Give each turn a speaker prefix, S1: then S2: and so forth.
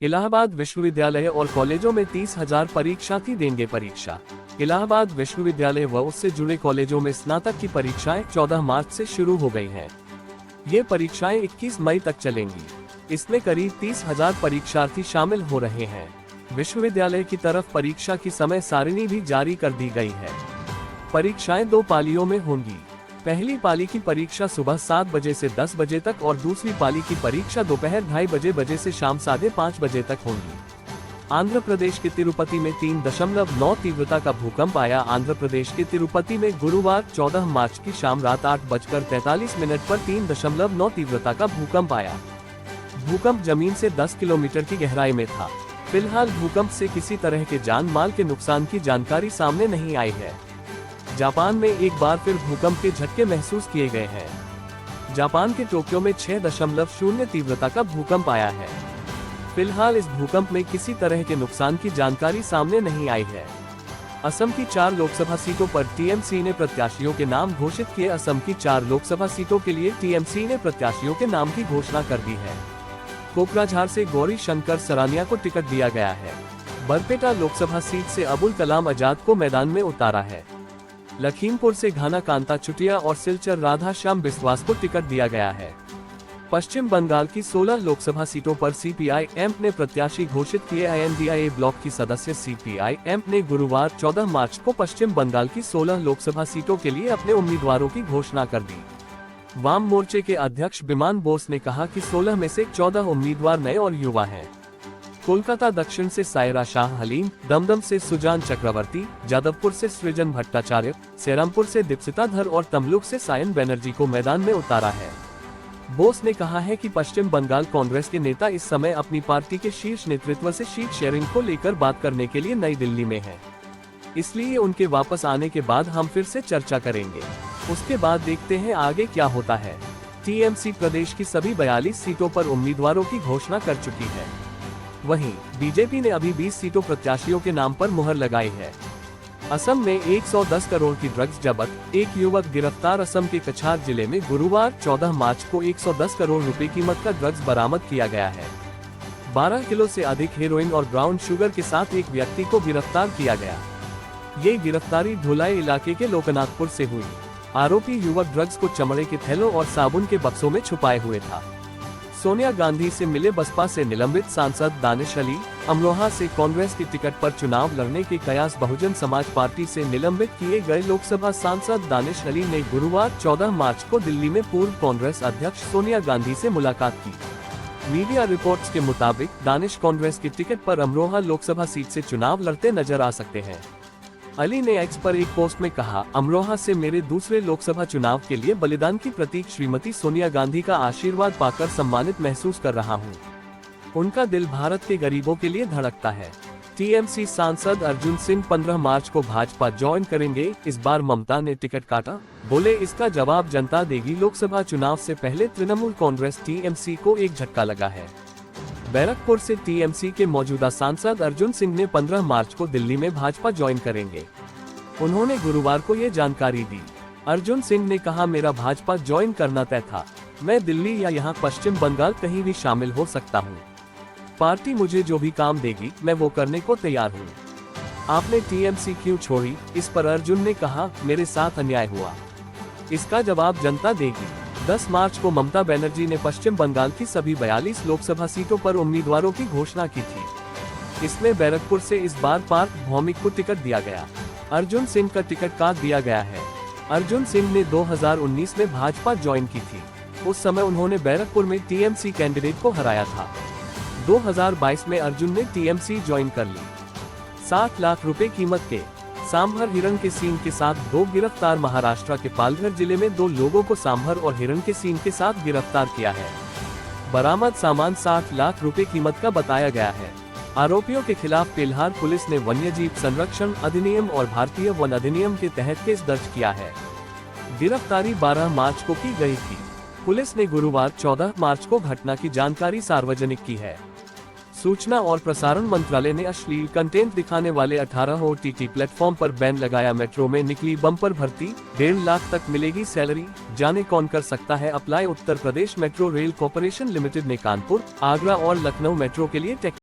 S1: इलाहाबाद विश्वविद्यालय और कॉलेजों में 30,000 परीक्षार्थी देंगे परीक्षा। इलाहाबाद विश्वविद्यालय व उससे जुड़े कॉलेजों में स्नातक की परीक्षाएं 14 मार्च से शुरू हो गई हैं। ये परीक्षाएं 21 मई तक चलेंगी। इसमें करीब 30,000 परीक्षार्थी शामिल हो रहे हैं। विश्वविद्यालय की तरफ परीक्षा की समय सारिणी भी जारी कर दी गई है। परीक्षाएं 2 पालियों में होंगी। पहली पाली की परीक्षा सुबह 7 बजे से 10 बजे तक और दूसरी पाली की परीक्षा दोपहर 2:30 बजे से शाम 5:30 बजे तक होंगी। आंध्र प्रदेश के तिरुपति में 3.9 तीव्रता का भूकंप आया। आंध्र प्रदेश के तिरुपति में गुरुवार 14 मार्च की शाम रात 8:43 पर 3.9 तीव्रता का भूकंप आया। भूकंप जमीन से 10 किलोमीटर की गहराई में था। फिलहाल भूकंप से किसी तरह के जान माल के नुकसान की जानकारी सामने नहीं आई है। जापान में एक बार फिर भूकंप के झटके महसूस किए गए हैं। जापान के टोक्यो में 6.0 तीव्रता का भूकंप आया है। फिलहाल इस भूकंप में किसी तरह के नुकसान की जानकारी सामने नहीं आई है। असम की 4 लोकसभा सीटों पर टीएमसी ने प्रत्याशियों के नाम घोषित किए। असम की 4 लोकसभा सीटों के लिए टीएमसी ने प्रत्याशियों के नाम की घोषणा कर दी है। कोकराझार से गौरी शंकर सरानिया को टिकट दिया गया है। बरपेटा लोकसभा सीट से अबुल कलाम आजाद को मैदान में उतारा है। लखीमपुर से घाना कांता चुटिया और सिलचर राधा श्याम बिस्वास को टिकट दिया गया है। पश्चिम बंगाल की 16 लोकसभा सीटों पर सीपीआई-एम ने प्रत्याशी घोषित किए। INDIA ब्लॉक की सदस्य सीपीआई-एम ने गुरुवार 14 मार्च को पश्चिम बंगाल की 16 लोकसभा सीटों के लिए अपने उम्मीदवारों की घोषणा कर दी। वाम मोर्चे के अध्यक्ष बिमान बोस ने कहा कि 16 में से 14 उम्मीदवार नए और युवा हैं। कोलकाता दक्षिण से सायरा शाह हलीम, दमदम से सुजान चक्रवर्ती, जादवपुर से सृजन भट्टाचार्य, सेरामपुर से दीपसिता धर और तमलुक से सायन बनर्जी को मैदान में उतारा है। बोस ने कहा है कि पश्चिम बंगाल कांग्रेस के नेता इस समय अपनी पार्टी के शीर्ष नेतृत्व से सीट शेयरिंग को लेकर बात करने के लिए नई दिल्ली में हैं। इसलिए उनके वापस आने के बाद हम फिर से चर्चा करेंगे। उसके बाद देखते हैं आगे क्या होता है। टीएमसी प्रदेश की सभी 42 सीटों पर उम्मीदवारों की घोषणा कर चुकी है। वहीं बीजेपी ने अभी 20 सीटों प्रत्याशियों के नाम पर मुहर लगाई है। असम में 110 करोड़ की ड्रग्स जब्त, एक युवक गिरफ्तार। असम के कछार जिले में गुरुवार 14 मार्च को 110 करोड़ रुपए कीमत का ड्रग्स बरामद किया गया है। 12 किलो से अधिक हेरोइन और ब्राउन शुगर के साथ एक व्यक्ति को गिरफ्तार किया गया। ये गिरफ्तारी धुलाई इलाके के लोकनाथपुर से हुई। आरोपी युवक ड्रग्स को चमड़े के थैलों और साबुन के बक्सों में छुपाए हुए था। सोनिया गांधी से मिले बसपा से निलंबित सांसद दानिश अली। अमरोहा से कांग्रेस की टिकट पर चुनाव लड़ने के कयास बहुजन समाज पार्टी से निलंबित किए गए लोकसभा सांसद दानिश अली ने गुरुवार 14 मार्च को दिल्ली में पूर्व कांग्रेस अध्यक्ष सोनिया गांधी से मुलाकात की। मीडिया रिपोर्ट्स के मुताबिक दानिश कांग्रेस की टिकट पर अमरोहा लोकसभा सीट से चुनाव लड़ते नजर आ सकते हैं। अली ने एक्स पर एक पोस्ट में कहा, अमरोहा से मेरे दूसरे लोकसभा चुनाव के लिए बलिदान की प्रतीक श्रीमती सोनिया गांधी का आशीर्वाद पाकर सम्मानित महसूस कर रहा हूं। उनका दिल भारत के गरीबों के लिए धड़कता है। टीएमसी सांसद अर्जुन सिंह 15 मार्च को भाजपा ज्वाइन करेंगे। इस बार ममता ने टिकट काटा, बोले इसका जवाब जनता देगी। लोकसभा चुनाव से पहले तृणमूल कांग्रेस टीएमसी को एक झटका लगा है। बैरकपुर से टीएमसी के मौजूदा सांसद अर्जुन सिंह ने 15 मार्च को दिल्ली में भाजपा ज्वाइन करेंगे। उन्होंने गुरुवार को ये जानकारी दी। अर्जुन सिंह ने कहा, मेरा भाजपा ज्वाइन करना तय था। मैं दिल्ली या यहाँ पश्चिम बंगाल कहीं भी शामिल हो सकता हूँ। पार्टी मुझे जो भी काम देगी मैं वो करने को तैयार हूँ। आपने टीएमसी क्यों छोड़ी? इस पर अर्जुन ने कहा, मेरे साथ अन्याय हुआ, इसका जवाब जनता देगी। 10 मार्च को ममता बनर्जी ने पश्चिम बंगाल की सभी 42 लोकसभा सीटों पर उम्मीदवारों की घोषणा की थी। इसमें बैरकपुर से इस बार पार्थ भौमिक को टिकट दिया गया। अर्जुन सिंह का टिकट काट दिया गया है। अर्जुन सिंह ने 2019 में भाजपा ज्वाइन की थी। उस समय उन्होंने बैरकपुर में टीएमसी कैंडिडेट को हराया था। 2022 में अर्जुन ने टीएमसी ज्वाइन कर ली। 7 लाख रुपए कीमत के सांभर हिरण के सींग के साथ 2 गिरफ्तार। महाराष्ट्र के पालघर जिले में 2 लोगों को सांभर और हिरण के सींग के साथ गिरफ्तार किया है। बरामद सामान 60 लाख रुपए कीमत का बताया गया है। आरोपियों के खिलाफ पेल्हार पुलिस ने वन्यजीव संरक्षण अधिनियम और भारतीय वन अधिनियम के तहत केस दर्ज किया है। गिरफ्तारी 12 मार्च को की गई थी। पुलिस ने गुरुवार 14 मार्च को घटना की जानकारी सार्वजनिक की है। सूचना और प्रसारण मंत्रालय ने अश्लील कंटेंट दिखाने वाले 18 OTT प्लेटफॉर्म पर बैन लगाया। मेट्रो में निकली बम्पर भर्ती, 1.5 लाख तक मिलेगी सैलरी, जाने कौन कर सकता है apply. Uttar Pradesh metro rail corporation limited ने कानपुर, आगरा और लखनऊ मेट्रो के लिए टेक्निकल